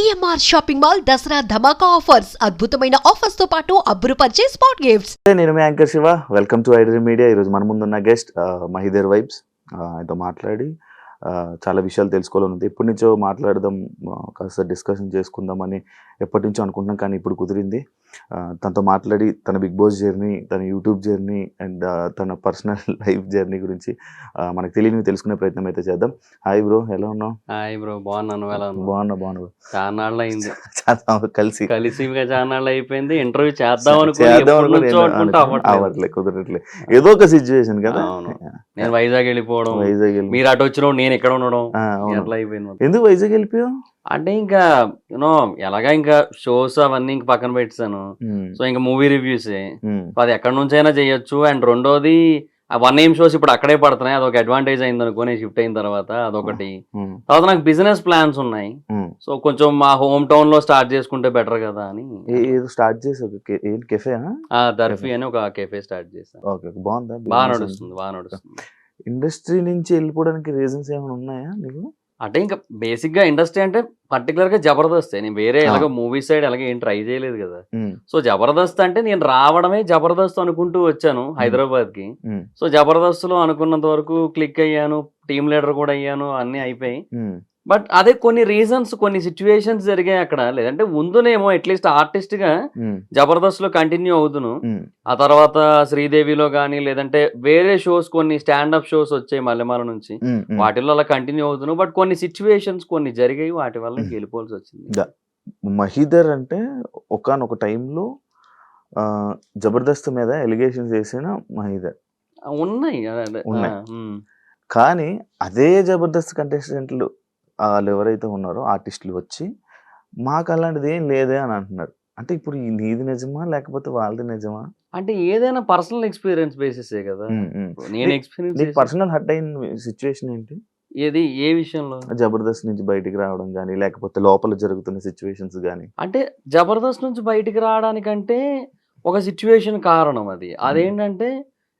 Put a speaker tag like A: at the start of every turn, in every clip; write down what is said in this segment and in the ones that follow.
A: CMR shopping mall Dasara ధమాకా offers అద్భుతమైన offers తో పాటు అబ్బురుపరిచే స్పాట్ గిఫ్ట్స్.
B: నేను మీ anchor Shiva. Welcome to iDream media. ఈరోజు మన ముందున్న గెస్ట్ మహిదర్ వైబ్స్. ఆయనతో మాట్లాడి చాలా విషయాలు తెలుసుకోవాలని ఉంది. ఎప్పటి నుంచో మాట్లాడదాం, కాస్త డిస్కషన్ చేసుకుందామని ఎప్పటి నుంచో అనుకుంటున్నాం, కానీ ఇప్పుడు కుదిరింది. తనతో మాట్లాడి తన బిగ్ బాస్ జర్నీ, తన యూట్యూబ్ జర్నీ అండ్ తన పర్సనల్ లైఫ్ జర్నీ గురించి మనకు తెలియని తెలుసుకునే ప్రయత్నం అయితే చేద్దాం. హాయ్ బ్రో, ఎలా ఉన్నావు?
C: హాయ్ బ్రో, బాగున్నాను.
B: బాగున్నా
C: చాలా అయింది
B: కలిసి
C: చాలా అయిపోయింది. ఇంటర్వ్యూ చేద్దాం
B: అవ్వట్లే, కుదరట్లే. ఏదో ఒక సిచ్యువేషన్ కదా.
C: నేను వైజాగ్ వెళ్ళిపోవడం, మీరు అటు వచ్చిన నేను ఇక్కడ ఉండడం, ఎట్లా అయిపోయింది.
B: ఎందుకు వైజాగ్ వెళ్ళిపోయావు?
C: అంటే ఇంకా యూనో ఎలాగా ఇంకా షోస్ అవన్నీ ఇంక పక్కన పెట్టాను. సో ఇంకా మూవీ రివ్యూస్ అది ఎక్కడి నుంచైనా చేయొచ్చు. అండ్ రెండోది 1AM షోస్ ఇప్పుడు అక్కడే పడుతున్నాయి. అదొక అడ్వాంటేజ్ అయింది అనుకో, నేను షిఫ్ట్ అయిన తర్వాత. అదొకటి. తర్వాత నాకు బిజినెస్ ప్లాన్స్ ఉన్నాయి. సో కొంచెం మా హోమ్ టౌన్ లో స్టార్ట్ చేసుకుంటే బెటర్ కదా అని
B: స్టార్ట్ చేసావు.
C: దర్ఫీ అని ఒక కెఫే స్టార్ట్ చేశాను.
B: బాగా
C: నడుస్తుంది.
B: ఇండస్ట్రీ నుంచి వెళ్ళిపోవడానికి రీజన్స్ ఏమైనా ఉన్నాయా నీకు?
C: అంటే ఇంకా బేసిక్ గా ఇండస్ట్రీ అంటే పర్టికులర్ గా జబర్దస్త్. నేను వేరే ఎలాగో మూవీ సైడ్ అలాగే ఏం ట్రై చేయలేదు కదా. సో జబర్దస్త్ అంటే నేను రావడమే జబర్దస్త్ అనుకుంటూ వచ్చాను హైదరాబాద్ కి. సో జబర్దస్త్ లో అనుకున్నంత వరకు క్లిక్ అయ్యాను, టీమ్ లీడర్ కూడా అయ్యాను, అన్ని అయిపోయి. బట్ అదే కొన్ని రీజన్స్, కొన్ని సిచ్యువేషన్స్ జరిగాయి అక్కడ. లేదంటే ముందునేమో అట్లీస్ట్ ఆర్టిస్ట్ గా జబర్దస్త్ లో కంటిన్యూ అవుతును. ఆ తర్వాత శ్రీదేవిలో కానీ లేదంటే వేరే షోస్, కొన్ని స్టాండప్ షోస్ వచ్చాయి మల్లెమాల నుంచి, వాటిల్లో అలా కంటిన్యూ అవుతును. బట్ కొన్ని సిచ్యువేషన్స్ కొన్ని జరిగాయి, వాటి వల్ల వెళ్ళిపోవాల్సి వచ్చింది.
B: మహిదర్ అంటే ఒకానొక టైంలో జబర్దస్త్ మీద ఎలిగేషన్స్ చేసిన మహిదర్
C: ఉన్నాయి.
B: కానీ అదే జబర్దస్త్ కంటెస్టెంట్లు వాళ్ళు ఎవరైతే ఉన్నారో ఆర్టిస్టులు వచ్చి మాకు అలాంటిది ఏం లేదే అని అంటున్నారు. అంటే ఇప్పుడు నీది నిజమా లేకపోతే వాళ్ళది నిజమా?
C: అంటే ఏదైనా పర్సనల్ ఎక్స్పీరియన్స్ బేసిసే కదా. నేను ఎక్స్పీరియన్స్
B: పర్సనల్ హర్ట్ అయిన సిచ్యువేషన్ ఏంటి?
C: ఏది, ఏ విషయంలో?
B: జబర్దస్త్ నుంచి బయటికి రావడం కానీ లేకపోతే లోపల జరుగుతున్న సిచ్యువేషన్స్ కానీ.
C: అంటే జబర్దస్త్ నుంచి బయటికి రావడానికంటే ఒక సిచ్యువేషన్ కారణం అది. అదేంటంటే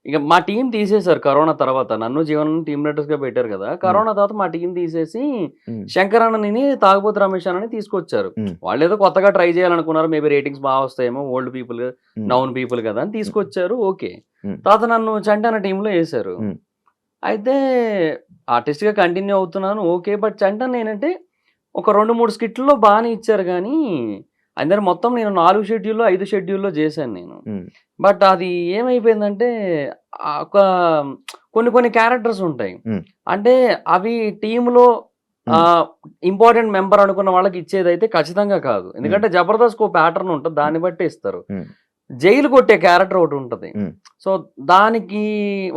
C: ఇక మా టీం తీసేశారు కరోనా తర్వాత. నన్ను జీవన్ టీమ్ లీడర్స్ గా పెట్టారు కదా. కరోనా తర్వాత మా టీం తీసేసి శంకర్ అన్నని, తాగుబోతు రమేష్ అన్నని తీసుకొచ్చారు. వాళ్ళు ఏదో కొత్తగా ట్రై చేయాలనుకున్నారు. మేబీ రేటింగ్స్ బాగా వస్తాయేమో, ఓల్డ్ పీపుల్, నౌన్ పీపుల్ కదా అని తీసుకొచ్చారు. ఓకే. తర్వాత నన్ను చంటి అన్న టీంలో వేశారు. అయితే ఆర్టిస్ట్ గా కంటిన్యూ అవుతున్నాను, ఓకే. బట్ చంటి అన్న ఏంటంటే ఒక 2-3 స్కిట్లో బాగానే ఇచ్చారు, కానీ అందరు మొత్తం నేను 4 షెడ్యూల్లో 5 షెడ్యూల్లో చేశాను నేను. బట్ అది ఏమైపోయిందంటే ఒక కొన్ని క్యారెక్టర్స్ ఉంటాయి. అంటే అవి టీంలో ఇంపార్టెంట్ మెంబర్ అనుకున్న వాళ్ళకి ఇచ్చేదైతే ఖచ్చితంగా కాదు. ఎందుకంటే జబర్దస్త్ ఒక ప్యాటర్న్ ఉంటుంది, దాన్ని బట్టి ఇస్తారు. జైలు కొట్టే క్యారెక్టర్ ఒకటి ఉంటది. సో దానికి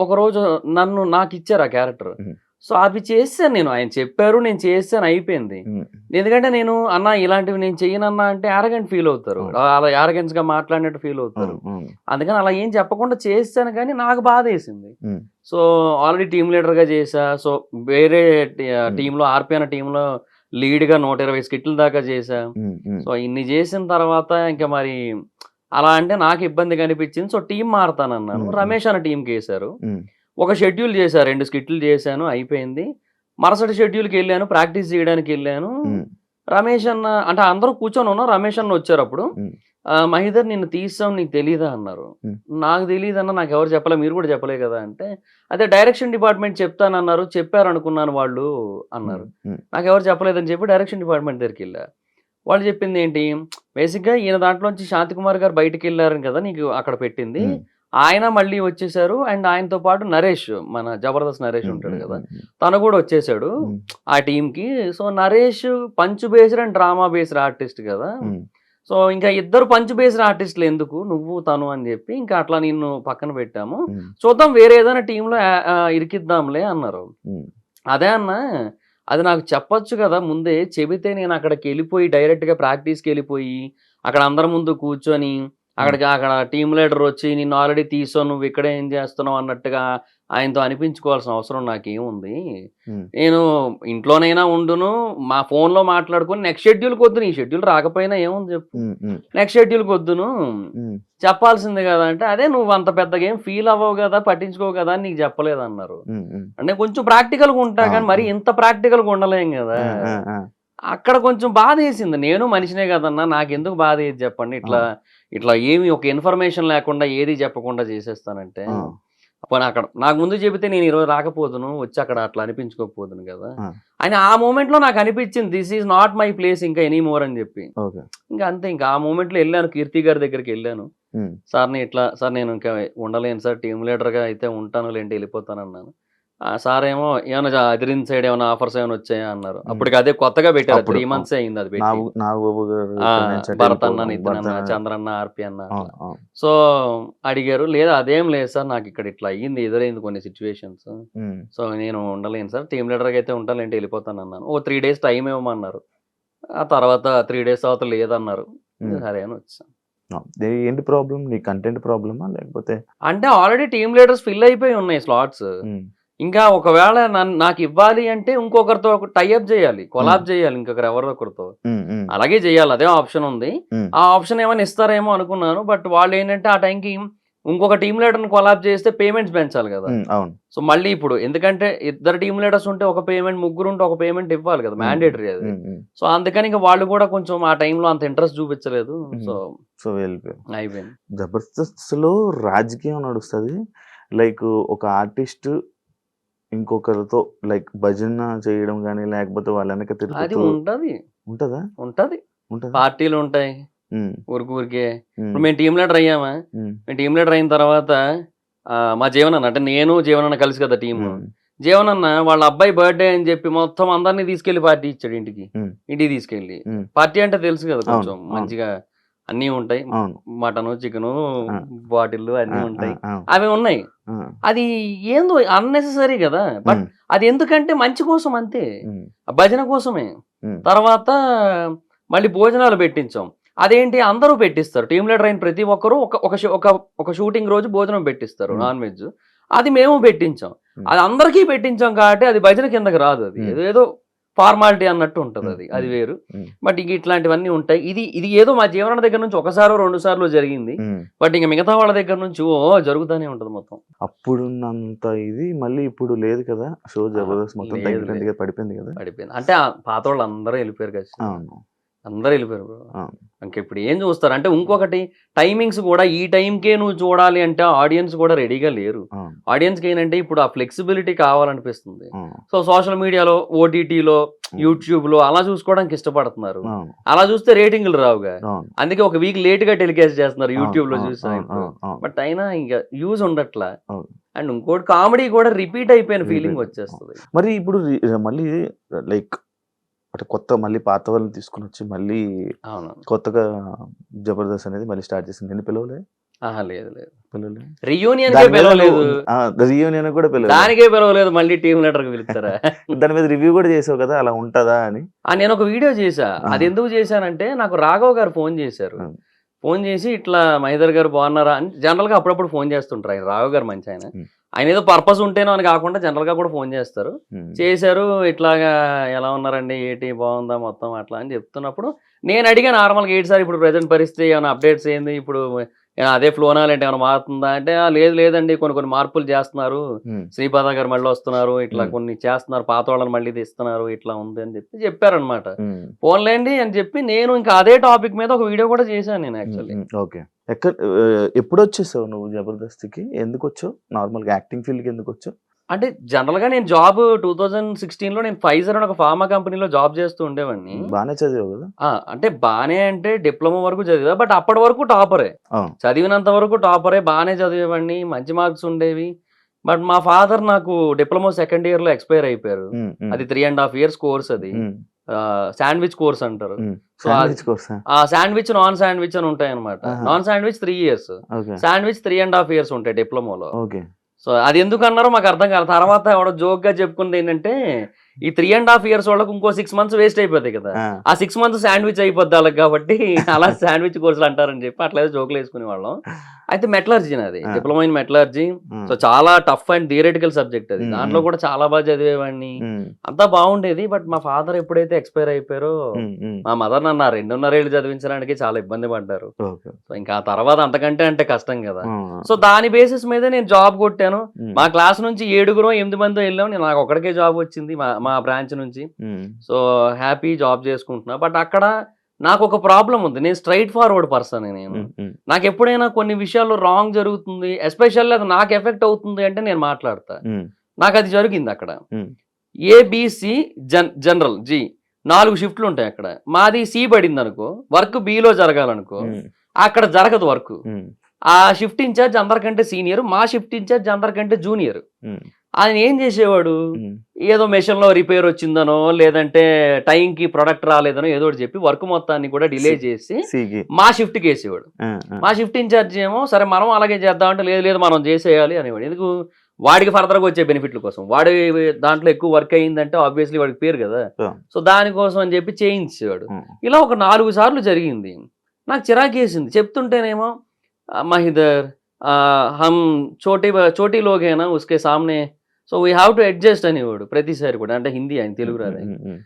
C: ఒకరోజు నాకు ఇచ్చారు ఆ క్యారెక్టర్. సో అవి చేశాను నేను. ఆయన చెప్పారు, నేను చేశాను, అయిపోయింది. ఎందుకంటే నేను అన్న ఇలాంటివి నేను చెయ్యనన్నా అంటే యారగెంట్ ఫీల్ అవుతారు, అలా యారగెన్స్ గా మాట్లాడినట్టు ఫీల్ అవుతారు. అందుకని అలా ఏం చెప్పకుండా చేశాను, కానీ నాకు బాధ వేసింది. సో ఆల్రెడీ టీమ్ లీడర్ గా చేశా. సో వేరే టీంలో ఆర్పి అన్న టీంలో లీడ్ గా 120 స్కిట్ల దాకా చేశా. సో ఇన్ని చేసిన తర్వాత ఇంకా మరి అలా అంటే నాకు ఇబ్బంది కనిపించింది. So team మారుతానన్నాను. రమేష్ అన్న టీంకి వేశారు. ఒక షెడ్యూల్ చేశాను, 2 స్కిట్లు చేశాను, అయిపోయింది. మరుసటి షెడ్యూల్కి వెళ్ళాను, ప్రాక్టీస్ చేయడానికి వెళ్ళాను. రమేష్ అన్న అంటే అందరూ కూర్చొని ఉన్నారు. రమేష్ అన్న వచ్చారు. అప్పుడు మహిదర్ నిన్ను తీసాం, నీకు తెలీదా అన్నారు. నాకు తెలియదు అన్న, నాకు ఎవరు చెప్పలే, మీరు కూడా చెప్పలే కదా అంటే, అదే డైరెక్షన్ డిపార్ట్మెంట్ చెప్తానన్నారు, చెప్పారు అనుకున్నాను వాళ్ళు అన్నారు. నాకు ఎవరు చెప్పలేదని చెప్పి డైరెక్షన్ డిపార్ట్మెంట్ దగ్గరికి వెళ్ళా. వాళ్ళు చెప్పింది ఏంటి, బేసిక్గా ఈయన దాంట్లోంచి శాంతికుమార్ గారు బయటకు వెళ్ళారని కదా నీకు అక్కడ పెట్టింది, ఆయన మళ్ళీ వచ్చేసారు. అండ్ ఆయనతో పాటు నరేష్, మన జబర్దస్త్ నరేష్ ఉంటాడు కదా, తను కూడా వచ్చేసాడు ఆ టీంకి. So Naresh punch based and drama based artist కదా. సో ఇంకా ఇద్దరు పంచ్ బేస్డ్ ఆర్టిస్టులు ఎందుకు, నువ్వు తను అని చెప్పి ఇంకా అట్లా నిన్ను పక్కన పెట్టాము, చూద్దాం వేరే ఏదైనా టీంలో ఇరికిద్దాంలే అన్నారు. అదే అన్న, అది నాకు చెప్పొచ్చు కదా ముందే, చెబితే నేను అక్కడికి వెళ్ళిపోయి డైరెక్ట్గా ప్రాక్టీస్కి వెళ్ళిపోయి అక్కడ అందరి ముందు కూర్చొని అక్కడ టీమ్ లీడర్ వచ్చి నిన్ను ఆల్రెడీ తీసావు, నువ్వు ఇక్కడ ఏం చేస్తున్నావు అన్నట్టుగా ఆయనతో అనిపించుకోవాల్సిన అవసరం నాకేముంది. నేను ఇంట్లోనైనా ఉండును, మా ఫోన్లో మాట్లాడుకుని నెక్స్ట్ షెడ్యూల్కి వద్దును, ఈ షెడ్యూల్ రాకపోయినా ఏముంది చెప్పు, నెక్స్ట్ షెడ్యూల్కి వద్దును చెప్పాల్సిందే కదా అంటే, అదే నువ్వు అంత పెద్దగా ఏం ఫీల్ అవ్వవు కదా, పట్టించుకోవు కదా అని నీకు చెప్పలేదు అన్నారు. అంటే కొంచెం ప్రాక్టికల్గా ఉంటా కానీ మరి ఇంత ప్రాక్టికల్గా ఉండలేం కదా. అక్కడ కొంచెం బాధేసింది. నేను మనిషినే కదన్నా, నాకెందుకు బాధేయదు చెప్పండి. ఇట్లా ఏమి ఒక ఇన్ఫర్మేషన్ లేకుండా ఏది చెప్పకుండా చేసేస్తానంటే,
B: ఆ,
C: పోనీ అక్కడ నాకు ముందు చెబితే నేను ఈరోజు రాకపోదును, వచ్చి అక్కడ అట్లా అనిపించుకోకపోదును కదా
B: ఆ,
C: అని ఆ మూమెంట్లో నాకు అనిపించింది. This is not my place ఇంకా ఎనీ మోర్ అని చెప్పి.
B: ఓకే.
C: ఇంకా అంతే, ఇంకా ఆ మూమెంట్లో వెళ్ళాను, కీర్తి గారి దగ్గరికి వెళ్ళాను.
B: ఉమ్,
C: సార్ నేను ఇంకా ఉండలేను సార్, టీమ్ లీడర్గా అయితే ఉంటాను లేండి, వెళ్ళిపోతాను అన్నాను. సార్ ఏమో ఏమైనా అదిరిన్ సైడ్ ఏమైనా ఆఫర్స్ ఏమైనా వచ్చాయా అన్నారు. అప్పటికి అదే కొత్తగా పెట్టారు,
B: అప్పుడు
C: 3 months అయింది అది పెట్టి.
B: నాగబాబు గారు
C: ఆ,
B: ఇక్కడ నుంచి అటు
C: భరత్ అన్న,
B: వెళ్ళిపోవడం,
C: నితిన్
B: భరత్
C: అన్న,
B: అన్న.
C: చంద్రన్న, ఆర్పి అన్న
B: ఆ,
C: అట్లా.
B: ఆ,
C: సో అడిగారు, లేదా అదేం లేదు సార్, నాకు ఇక్కడ ఇట్లా అయ్యింది, ఎదురైంది కొన్ని సిచ్యువేషన్స్,
B: ఉమ్,
C: సో నేను ఉండలేను సార్, టీమ్ లీడర్గా అయితే ఉంటానంటే వెళ్ళిపోతాను అన్నాను. ఓ 3 days టైం ఇవ్వమన్నారు. ఆ తర్వాత 3 days తర్వాత లేదన్నారు.
B: ఉమ్.
C: సరే అని వచ్చాను.
B: ఏంటి ప్రాబ్లం? నీ కంటెంట్ ప్రాబ్లమా లేకపోతే?
C: అంటే ఆల్రెడీ టీమ్ లీడర్స్ ఫిల్ అయిపోయి ఉన్నాయి స్లాట్స్.
B: ఉమ్,
C: ఇంకా ఒకవేళ నాకు ఇవ్వాలి అంటే ఇంకొకరితో టైఅప్ చేయాలి, కొలాబ్ చేయాలి ఇంకొకరు ఎవరో ఒకరితో,
B: ఉమ్, ఉమ్,
C: అలాగే చేయాలి. అదే ఆప్షన్ ఉంది.
B: ఉమ్,
C: ఆ ఆప్షన్ ఏమైనా ఇస్తారేమో అనుకున్నాను. బట్ వాళ్ళు ఏంటంటే ఆ టైంకి ఇంకొక టీమ్ లీడర్ని కొలాబ్ చేస్తే పేమెంట్స్ పెంచాలి కదా.
B: ఉమ్, అవును.
C: సో మళ్ళీ ఇప్పుడు ఎందుకంటే ఇద్దరు టీమ్ లీడర్స్ ఉంటే ఒక పేమెంట్, ముగ్గురు ఉంటే ఒక పేమెంట్ ఇవ్వాలి కదా, మ్యాండేటరీ అది.
B: ఉమ్, ఉమ్.
C: సో అందుకని ఇంకా వాళ్ళు కూడా కొంచెం ఆ టైంలో అంత ఇంట్రెస్ట్ చూపించలేదు. సో
B: సో వెళ్ళిపోయావు.
C: అయిపోయింది.
B: జబర్దస్త్లో రాజకీయం నడుస్తుంది. లైక్ ఒక ఆర్టిస్ట్ ఇంకొకరితో లైక్ భజన చేయడం కానీ, లేకపోతే వాళ్ళ వెనక
C: అది
B: తిరుగుతూ
C: ఉంటది
B: ఉంటుందా?
C: ఉంటది
B: ఉంటుందా?
C: పార్టీలు ఉంటాయి
B: ఉమ్,
C: ఊరికే.
B: ఉమ్,
C: ఇప్పుడు మేము టీమ్ లీడర్ అయ్యామా,
B: ఉమ్,
C: మేము టీమ్ లీడర్ అయిన తర్వాత మా జీవనన్న, అంటే నేను జీవనన్న కలిసి కదా టీము.
B: ఉమ్,
C: జీవనన్న వాళ్ళ అబ్బాయి బర్త్డే అని చెప్పి మొత్తం అందరినీ తీసుకెళ్లి పార్టీ ఇచ్చాడు ఇంటికి.
B: ఉమ్,
C: ఇంటికి తీసుకెళ్లి
B: ఉమ్.
C: పార్టీ అంటే తెలుసు కదా, కొంచెం
B: అవును,
C: మంచిగా అన్నీ ఉంటాయి,
B: అవును.
C: మటను, చికెను,
B: ఆ.
C: బాటిల్
B: ఆ,
C: అన్నీ
B: ఆ,
C: ఉంటాయి.
B: ఆ,
C: అవి ఉన్నాయి.
B: ఆ,
C: అది ఏందో అన్నెసెసరీ కదా, బట్
B: ఉమ్,
C: అది ఎందుకంటే మంచి కోసం అంతే,
B: ఉమ్,
C: ఆ భజన కోసమే.
B: ఉమ్,
C: తర్వాత మళ్ళీ భోజనాలు పెట్టించాం. అదేంటి అందరూ పెట్టిస్తారు, టీమ్ లీడర్ అయిన ప్రతి ఒక్కరు ఒక షూటింగ్ రోజు భోజనం పెట్టిస్తారు,
B: Hmm.
C: Non veg. అది మేము పెట్టించాం.
B: Hmm.
C: అది అందరికీ పెట్టించాం కాబట్టి అది భజన కిందకి రాదు, అది
B: Hmm.
C: ఏదో ఫార్మాలిటీ అన్నట్టు ఉంటుంది, అది
B: Hmm.
C: అది వేరు.
B: Hmm.
C: బట్ ఇంక ఇట్లాంటివన్నీ ఉంటాయి. ఇది ఏదో మా జీవన దగ్గర నుంచి ఒకసారో 2 సార్లు జరిగింది.
B: ఉమ్.
C: బట్ ఇంక మిగతా వాళ్ళ దగ్గర నుంచి జరుగుతూనే ఉంటుంది మొత్తం.
B: అప్పుడున్నంత ఇది మళ్ళీ ఇప్పుడు లేదు కదా. షో జబర్దస్త్ మొత్తం
C: లేదు,
B: తగ్గిపోయింది కదా, పడిపోయింది కదా.
C: పడిపోయింది అంటే ఆ పాత వాళ్ళు అందరూ వెళ్ళిపోయారు కదా,
B: అవును,
C: అందరూ వెళ్ళిపోయారు bro.
B: అవును.
C: ఇంక ఇప్పుడు ఏం చూస్తారు అంటే, ఇంకొకటి టైమింగ్స్ కూడా ఈ టైంకే నువ్వు చూడాలి అంటే ఆడియన్స్ కూడా రెడీగా లేరు.
B: అవును,
C: ఆడియన్స్కి ఏంటంటే ఇప్పుడు ఆ ఫ్లెక్సిబిలిటీ కావాలనిపిస్తుంది.
B: అవును,
C: సో సోషల్ మీడియాలో, ఓటీటీలో, యూట్యూబ్లో అలా చూసుకోవడానికి ఇష్టపడుతున్నారు.
B: అవును,
C: అలా చూస్తే రేటింగ్లు రావుగా,
B: అవును.
C: అందుకే ఒక వీక్ లేట్గా టెలికాస్ట్ చేస్తున్నారు యూట్యూబ్లో
B: అవును,
C: చూసిన
B: అవును,
C: ఇప్పుడు.
B: అవును, అవును.
C: బట్ అయినా ఇంకా యూజ్ ఉండట్లా.
B: అవును.
C: అండ్ ఇంకోటి కామెడీ కూడా రిపీట్ అయిపోయిన ఫీలింగ్
B: Repeat.
C: వచ్చేస్తుంది.
B: మరి ఇప్పుడు మళ్ళీ లైక్ అంటే కొత్త మళ్ళీ పాత వాళ్ళని తీసుకుని వచ్చి మళ్ళీ
C: అవును.
B: కొత్తగా జబర్దస్త్ అనేది మళ్ళీ స్టార్ట్ చేసింది. నేను పిలవలే
C: లేదు
B: పిలవలే
C: రియూనియన్
B: దాని మీద
C: పిలవలేదు,
B: రీయూనియన్ కూడా పిలవలేదు.
C: దానికే పిలవలేదు, మళ్ళీ టీమ్ లీడర్ పిలుస్తారా?
B: దాని మీద రివ్యూ కూడా చేసావు కదా, అలా ఉంటుందా అని.
C: నేను ఒక వీడియో చేశా. అది ఎందుకు చేశానంటే, నాకు రాఘవ్ గారు ఫోన్ చేశారు.
B: ఆ.
C: ఫోన్ చేసి ఇట్లా మహేందర్ గారు బాగున్నారా అని జనరల్గా అప్పుడప్పుడు ఫోన్ చేస్తుంటారు. ఆయన రాఘవ్ గారు మంచి ఆయన.
B: ఉమ్.
C: ఆయన ఏదో పర్పస్ ఉంటేనో అని కాకుండా జనరల్గా కూడా ఫోన్ చేస్తారు.
B: ఉమ్.
C: చేశారు, ఇట్లాగా ఎలా ఉన్నారండి, ఏంటి బాగుందా మొత్తం అట్లా అని చెప్తున్నప్పుడు నేను అడిగా నార్మల్గా, ఏంటి సార్ ఇప్పుడు ప్రజెంట్ పరిస్థితి, ఏమైనా అప్డేట్స్ ఏంది, ఇప్పుడు అదే ఫ్లోనా లేంటే ఏమైనా మారుతుందా అంటే, లేదండి కొన్ని మార్పులు చేస్తున్నారు,
B: ఉమ్.
C: శ్రీపాద గారు మళ్ళీ వస్తున్నారు, ఇట్లా కొన్ని చేస్తున్నారు, పాత వాళ్ళని మళ్ళీ తీస్తున్నారు, ఇట్లా ఉంది అని చెప్పారనమాట.
B: ఉమ్.
C: ఫోన్లేండి అని చెప్పి నేను ఇంకా అదే టాపిక్ మీద ఒక వీడియో కూడా చేశాను నేను యాక్చువల్లీ.
B: ఓకే. ఎప్పుడు వచ్చేసావు నువ్వు జబర్దస్త్కి? ఎందుకు వచ్చావు? నార్మల్గా యాక్టింగ్ ఫీల్డ్కి ఎందుకు వచ్చావు?
C: అంటే జనరల్గా నేను జాబ్ 2016లో నేను ఫైజర్ అని ఒక ఫార్మా కంపెనీలో జాబ్ చేస్తూ ఉండేవాడిని.
B: బాగానే చదివావు కదా.
C: అంటే బానే అంటే డిప్లొమా వరకు చదివా, బట్ అప్పటి వరకు టాపరే,
B: అవును.
C: చదివినంత వరకు టాపరే, బాగానే చదివేవాడిని, మంచి మార్క్స్ ఉండేవి. బట్ మా ఫాదర్ నాకు డిప్లొమా సెకండ్ ఇయర్లో ఎక్స్పైర్ అయిపోయారు.
B: ఉమ్. ఉమ్.
C: అది 3.5 years కోర్స్, అది
B: ఉమ్.
C: శాండ్విచ్ కోర్స్ అంటారు.
B: ఉమ్.
C: సో
B: శాండ్విచ్ కోర్సా?
C: శాండ్విచ్, నాన్ శాండ్విచ్ అని ఉంటాయి అనమాట.
B: ఆహా.
C: Non sandwich 3 years,
B: okay.
C: Sandwich 3.5 years ఉంటాయి డిప్లొమాలో.
B: ఓకే.
C: సో అది ఎందుకు అన్నారో మాకు అర్థం కాదు. తర్వాత ఎవడో జోక్ గా చెప్పుకుంది ఏంటంటే, ఈ 3.5 years వాళ్ళకి ఇంకో 6 months వేస్ట్ అయిపోతాయి కదా,
B: ఆ.
C: ఆ 6 months శాండ్విచ్ అయిపోద్ది వాళ్ళకి, కాబట్టి అలా శాండ్విచ్ కోర్సులు అంటారని చెప్పి అట్లా జోకులు వేసుకునే వాళ్ళం. అయితే మెటలర్జీ నాది,
B: ఆ.
C: Diploma in metallurgy.
B: Um.
C: So చాలా టఫ్ అండ్ థియరిటికల్ సబ్జెక్ట్ అది.
B: ఉమ్.
C: దాంట్లో కూడా చాలా బాగా చదివేవాడిని,
B: ఉమ్.
C: అంతా బాగుండేది. బట్ మా ఫాదర్ ఎప్పుడైతే ఎక్స్పైర్ అయిపోయారో,
B: ఉమ్. ఉమ్.
C: మా మదర్ నన్ను 2.5 ఏళ్ళు చదివించడానికి చాలా ఇబ్బంది పడ్డారు.
B: ఓకే.
C: సో ఇంకా ఆ తర్వాత అంతకంటే అంటే కష్టం కదా.
B: ఆ.
C: సో దాని బేసిస్ మీద నేను జాబ్ కొట్టాను.
B: ఉమ్.
C: మా క్లాస్ నుంచి 7 8 మంది వెళ్ళాం, నాకు ఒక్కడికే జాబ్ వచ్చింది. మా బ్రాంచ్ నుంచి.
B: ఉమ్,
C: సో హ్యాపీ జాబ్ చేసుకుంటున్నా. బట్ అక్కడ నాకు ఒక ప్రాబ్లం ఉంది. నేను స్ట్రైట్ ఫార్వర్డ్ పర్సన్ నేను.
B: ఉమ్, ఉమ్,
C: నాకు ఎప్పుడైనా కొన్ని విషయాల్లో రాంగ్ జరుగుతుంది, ఎస్పెషల్లీ అది నాకు ఎఫెక్ట్ అవుతుంది అంటే నేను మాట్లాడతా.
B: ఉమ్,
C: నాకు అది జరిగింది అక్కడ.
B: ఉమ్,
C: ఏబిసి జనరల్ జి 4 షిఫ్ట్లు ఉంటాయి అక్కడ. మాది సి పడింది అనుకో, వర్క్ బిలో జరగాలనుకో,
B: ఉమ్,
C: అక్కడ జరగదు వర్క్.
B: ఉమ్,
C: ఆ షిఫ్ట్ ఇన్ఛార్జ్ అందరికంటే సీనియర్, మా షిఫ్ట్ ఇన్ఛార్జ్ అందరికంటే జూనియర్.
B: ఉమ్,
C: ఆయన ఏం చేసేవాడు,
B: ఉమ్,
C: ఏదో మెషిన్లో రిపేర్ వచ్చిందనో లేదంటే టైంకి ప్రొడక్ట్ రాలేదనో ఏదో ఒకటి చెప్పి వర్క్ మొత్తాన్ని కూడా డిలే చేసి
B: సిగి.
C: మా షిఫ్ట్కి వేసేవాడు.
B: ఆ, ఆ,
C: మా షిఫ్ట్ ఇన్ఛార్జ్ ఏమో సరే మనం అలాగే చేద్దామంటే లేదు లేదు మనం చేసేయాలి అనేవాడు. ఎందుకు, వాడికి ఫర్దర్గా వచ్చే బెనిఫిట్ల కోసం. వాడి దాంట్లో ఎక్కువ వర్క్ అయ్యిందంటే ఆబ్వియస్లీ వాడికి పేరు కదా.
B: Yeah.
C: సో దానికోసం అని చెప్పి చేయించేవాడు.
B: ఉమ్,
C: ఇలా ఒక 4 సార్లు జరిగింది. నాకు చిరాకేసింది చెప్తుంటేనేమో, మహిదర్ హమ్ చోటీ లోగేనా ఉస్కే సామ్నే, so we have to adjust అనేవాడు ప్రతిసారి కూడా. అంటే హిందీ, ఆయన తెలుగు రాదు.
B: ఉమ్, ఉమ్,